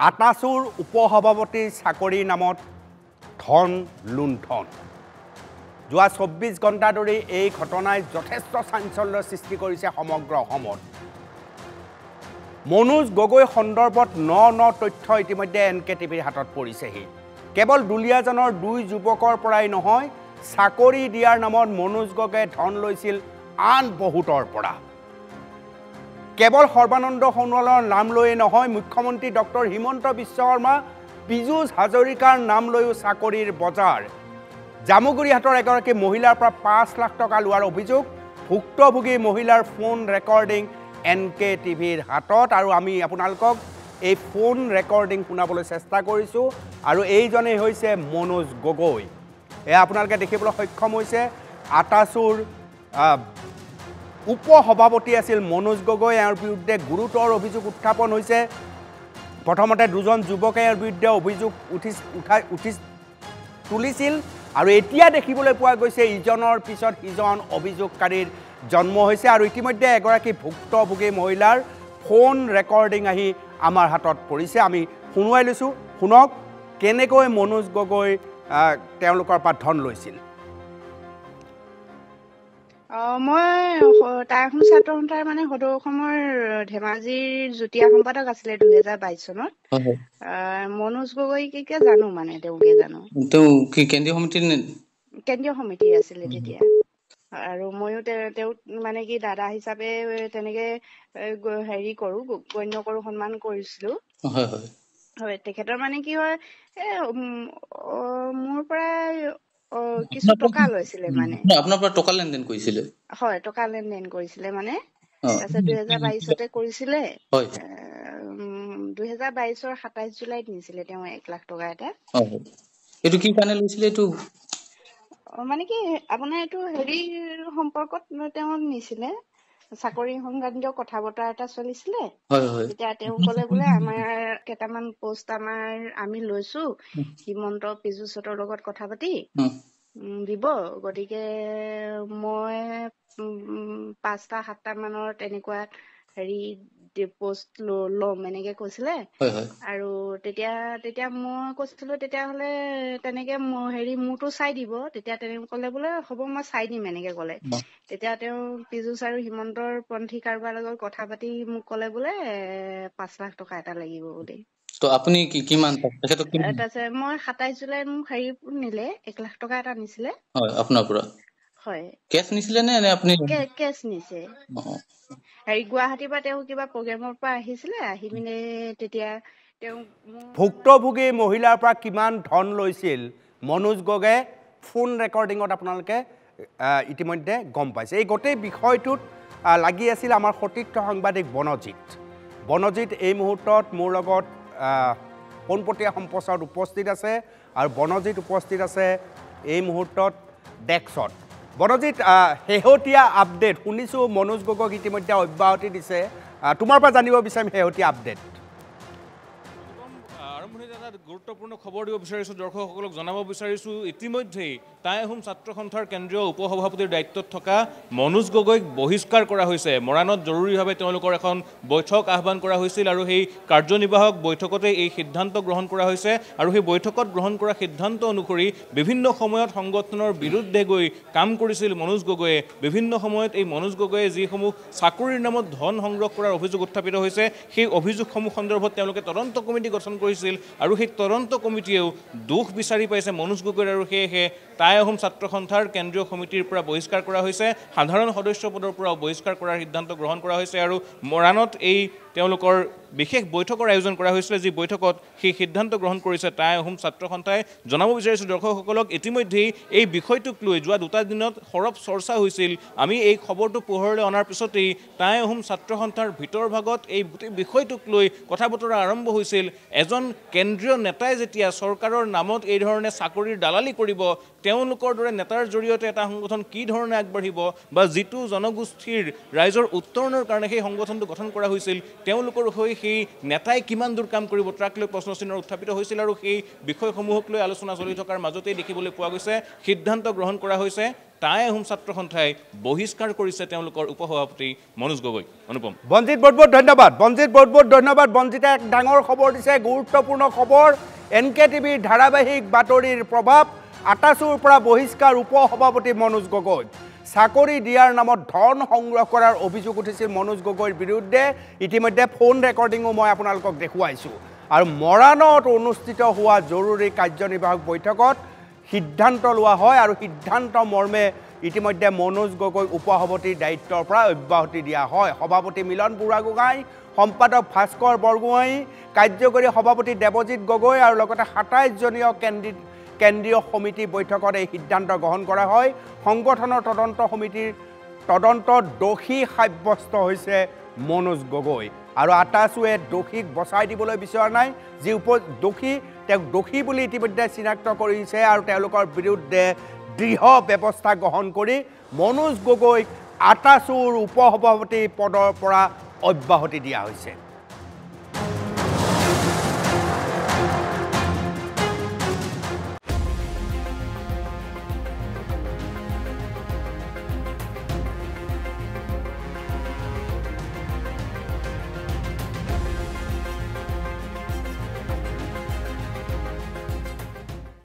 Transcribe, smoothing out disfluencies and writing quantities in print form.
আটাচুৰ উপসভাপতিৰ চাকৰিৰ নামত ধন লুণ্ঠন যোৱা ২৪ ঘণ্টা ধৰি এই ঘটনাই যথেষ্ট চাঞ্চল্যৰ সৃষ্টি কৰিছে সমগ্ৰ অসমত মনোজ গগৈ সন্দৰ্ভত ন তথ্য ইতিমধ্যে এনকে টিভিৰ হাতত পৰিছেহি কেৱল দুলিয়াজানৰ দুই যুৱকৰ পৰাই নহয় চাকৰি দিয়াৰ নামত মনোজ গগৈয়ে ধন লৈছিল আন বহুতৰ পৰা কেৱল সৰ্বানন্দ সোণোৱালৰ নাম লৈয়ে নহয় মুখ্যমন্ত্ৰী ডক্টৰ হিমন্ত বিশ্ব শৰ্মা পীযুষ হাজৰিকাৰ নাম লৈও চাকৰিৰ বজাৰ জামুগুৰিহাটৰ এগৰাকী মহিলাৰ পৰা ৫ লাখ টকা লোৱাৰ অভিযোগ ভুক্তভোগী মহিলাৰ ফোন ৰেকৰ্ডিং এনকে টিভিৰ হাতত আৰু আমি আপোনালোকক এই ফোন ৰেকৰ্ডিং শুনাবলৈ চেষ্টা কৰিছোঁ আৰু এইজনেই হৈছে মনোজ গগৈ এয়া আপোনালোকে দেখিবলৈ সক্ষম হৈছে আটাচুৰ উপসভাপতি আছিল মনোজ গগৈ এৰ বিৰুদ্ধে গুৰুতৰ অভিযোগ উত্থাপন হৈছে প্ৰথমতে দুজন যুৱকে এৰ বিৰুদ্ধে অভিযোগ তুলিছিল আৰু এতিয়া দেখিবলৈ পোৱা গৈছে ইজনৰ পিছত ইজন অভিযোগকাৰীৰ জন্ম হৈছে আৰু ইতিমধ্যে এগৰাকী ভুক্তভোগী মহিলাৰ ফোন ৰেকৰ্ডিং আহি আমাৰ হাতত পৰিছে আমি শুনুৱাই লৈছোঁ শুনক কেনেকৈ মনোজ গগৈ তেওঁলোকৰ পৰা ধন লৈছিল মই টাইখন ছাত্ৰ সন্থাৰ মানে সদৌ অসমৰ ধেমাজিৰ যুটীয়া সম্পাদক আছিলে 2022 চনত মনোজ গগৈকে জানো মানে তেওঁকে জানো কি কেন্দ্ৰীয় সমিতি আছিলে তেতিয়া আৰু ময়ো তেওঁক মানে কি দাদা হিচাপে তেনেকে হেৰি কৰো গণ্য কৰো সন্মান কৰিছিলো হয় তেখেতৰ মানে কি হয় মোৰ পৰা কিছু টকা লৈছিলে মানে আপোনাৰ পৰা টকা লেনদেন কৰিছিলে হয় টকা লেনদেন কৰিছিলে মানে তাৰপিছত 2022তে কৰিছিলে 2022ৰ 27 জুলাইত নিছিলে তেওঁ 1 লাখ টকা এটা এইটো কি কাৰণে লৈছিলে এইটো মানে কি আপোনাৰ এইটো হেৰি সম্পৰ্কত তেওঁ নিছিলে চাকৰি সংক্ৰান্তীয় কথা বতৰা এটা চলিছিলে তেতিয়া তেওঁ ক'লে বোলে আমাৰ কেইটামান পোষ্ট আমি লৈছো হিমন্ত পীযুষহঁতৰ লগত কথা পাতি দিব গতিকে মই 5টা 7টা মানৰ তেনেকুৱা হেৰি পোষ্ট ল'ম এনেকে কৈছিলে আৰু তেতিয়া মই কৈছিলো তেতিয়াহ'লে তেনেকে হেৰি মোৰটো চাই দিব তেতিয়া তেওঁ ক'লে বোলে হ'ব মই চাই দিম এনেকে ক'লে তেতিয়া তেওঁ পীযুষ আৰু হিমন্তৰ পন্থী কাৰোবাৰ লগত কথা পাতি মোক ক'লে বোলে 5 লাখ টকা এটা লাগিব বুলি তো আপুনি কিমান তেখেতক তাৰপিছত মই 27 জুলাই মোক হেৰি নিলে 1 লাখ টকা এটা নিছিলে হয় আপোনাৰ পৰা হয় কেছ নিছিলে নে আপুনি কেছ নিছে হেৰি গুৱাহাটীৰ পৰা তেওঁ কিবা প্ৰগ্ৰেমৰ পৰা আহিছিলে আহি পিনে তেতিয়া তেওঁ ভুক্তভোগী মহিলাৰ পৰা কিমান ধন লৈছিল মনোজ গগৈয়ে ফোন ৰেকৰ্ডিঙত আপোনালোকে ইতিমধ্যে গম পাইছে এই গোটেই বিষয়টোত লাগি আছিল আমাৰ সতীৰ্থ সাংবাদিক বনজিৎ এই মুহূৰ্তত মোৰ লগত পোনপটীয়া সম্প্ৰচাৰত উপস্থিত আছে আৰু বনজিৎ উপস্থিত আছে এই মুহূৰ্তত ডেস্কত বনজিৎ শেহতীয়া আপডেট শুনিছোঁ মনোজ গগৈক ইতিমধ্যে অব্যাহতি দিছে তোমাৰ পৰা জানিব বিচাৰিম শেহতীয়া আপডেট গুৰুত্বপূৰ্ণ খবৰ দিব বিচাৰিছোঁ দৰ্শকসকলক জনাব বিচাৰিছোঁ ইতিমধ্যেই টাই আহোম ছাত্ৰ সন্থাৰ কেন্দ্ৰীয় উপসভাপতিৰ দায়িত্বত থকা মনোজ গগৈক বহিষ্কাৰ কৰা হৈছে মৰাণত জৰুৰীভাৱে তেওঁলোকৰ এখন বৈঠক আহ্বান কৰা হৈছিল আৰু সেই কাৰ্যনিৰ্বাহক বৈঠকতে এই সিদ্ধান্ত গ্ৰহণ কৰা হৈছে আৰু সেই বৈঠকত গ্ৰহণ কৰা সিদ্ধান্ত অনুসৰি বিভিন্ন সময়ত সংগঠনৰ বিৰুদ্ধে গৈ কাম কৰিছিল মনোজ গগৈয়ে বিভিন্ন সময়ত এই মনোজ গগৈয়ে যিসমূহ চাকৰিৰ নামত ধন সংগ্ৰহ কৰাৰ অভিযোগ উত্থাপিত হৈছে সেই অভিযোগসমূহ সন্দৰ্ভত তেওঁলোকে তদন্ত কমিটি গঠন কৰিছিল আৰু সেই তদন্ত কমিটিয়েও দোষ বিচাৰি পাইছে মনোজ গগৈৰ আৰু সেয়েহে টাই আহোম ছাত্ৰ সন্থাৰ কেন্দ্ৰীয় সমিতিৰ পৰা বহিষ্কাৰ কৰা হৈছে সাধাৰণ সদস্য পদৰ পৰা বহিষ্কাৰ কৰাৰ সিদ্ধান্ত গ্ৰহণ কৰা হৈছে আৰু মৰাণত এই তেওঁলোকৰ বিশেষ বৈঠকৰ আয়োজন কৰা হৈছিল যি বৈঠকত সেই সিদ্ধান্ত গ্ৰহণ কৰিছে টাই আহোম ছাত্ৰ সন্থাই জনাব বিচাৰিছোঁ দৰ্শকসকলক ইতিমধ্যেই এই বিষয়টোক লৈ যোৱা 2টা দিনত সৰব চৰ্চা হৈছিল আমি এই খবৰটো পোহৰলৈ অনাৰ পিছতেই টাই আহোম ছাত্ৰ সন্থাৰ ভিতৰ ভাগত এই বিষয়টোক লৈ কথা বতৰা আৰম্ভ হৈছিল এজন কেন্দ্ৰীয় নেতাই যেতিয়া চৰকাৰৰ নামত এই ধৰণে চাকৰিৰ দালালি কৰিব তেওঁলোকৰ দৰে নেতাৰ জৰিয়তে এটা সংগঠন কি ধৰণে আগবাঢ়িব বা যিটো জনগোষ্ঠীৰ ৰাইজৰ উত্তৰণৰ কাৰণে সেই সংগঠনটো গঠন কৰা হৈছিল তেওঁলোকৰ হৈ সেই নেতাই কিমান দূৰ কাম কৰিব তাক লৈ প্ৰশ্নচিহ্ন উত্থাপিত হৈছিল আৰু সেই বিষয়সমূহক লৈ আলোচনা চলি থকাৰ মাজতেই দেখিবলৈ পোৱা গৈছে সিদ্ধান্ত গ্ৰহণ কৰা হৈছে টাই আহোম ছাত্ৰ সন্থাই বহিষ্কাৰ কৰিছে তেওঁলোকৰ উপসভাপতি মনোজ গগৈ অনুপম বঞ্জিত বহুত ধন্যবাদ বঞ্জিত বহুত ধন্যবাদ বঞ্জিতে এক ডাঙৰ খবৰ দিছে গুৰুত্বপূৰ্ণ খবৰ NKTVৰ ধাৰাবাহিক বাতৰিৰ প্ৰভাৱ আটাচুৰ পৰা বহিষ্কাৰ উপসভাপতি মনোজ গগৈ চাকৰি দিয়াৰ নামত ধন সংগ্ৰহ কৰাৰ অভিযোগ উঠিছিল মনোজ গগৈৰ বিৰুদ্ধে ইতিমধ্যে ফোন ৰেকৰ্ডিঙো মই আপোনালোকক দেখুৱাইছোঁ আৰু মৰাণত অনুষ্ঠিত হোৱা জৰুৰী কাৰ্যনিৰ্বাহক বৈঠকত সিদ্ধান্ত লোৱা হয় আৰু সিদ্ধান্ত মৰ্মে ইতিমধ্যে মনোজ গগৈ উপসভাপতিৰ দায়িত্বৰ পৰা অব্যাহতি দিয়া হয় সভাপতি মিলন বুঢ়াগোহাঁই সম্পাদক ভাস্কৰ বৰগোহাঁই কাৰ্যকৰী সভাপতি দেৱজিৎ গগৈ আৰু লগতে ২৭জনীয় কেন্দ্ৰীয় সমিতি বৈঠকত এই সিদ্ধান্ত গ্ৰহণ কৰা হয় সংগঠনৰ তদন্ত সমিতিৰ তদন্তত দোষী সাব্যস্ত হৈছে মনোজ গগৈ আৰু আটাচুৱে দোষীক বচাই দিবলৈ বিচৰা নাই যি দোষী তেওঁক দোষী বুলি ইতিমধ্যে চিনাক্ত কৰিছে আৰু তেওঁলোকৰ বিৰুদ্ধে দৃঢ় ব্যৱস্থা গ্ৰহণ কৰি মনোজ গগৈক আটাচুৰ উপসভাপতি পদৰ পৰা অব্যাহতি দিয়া হৈছে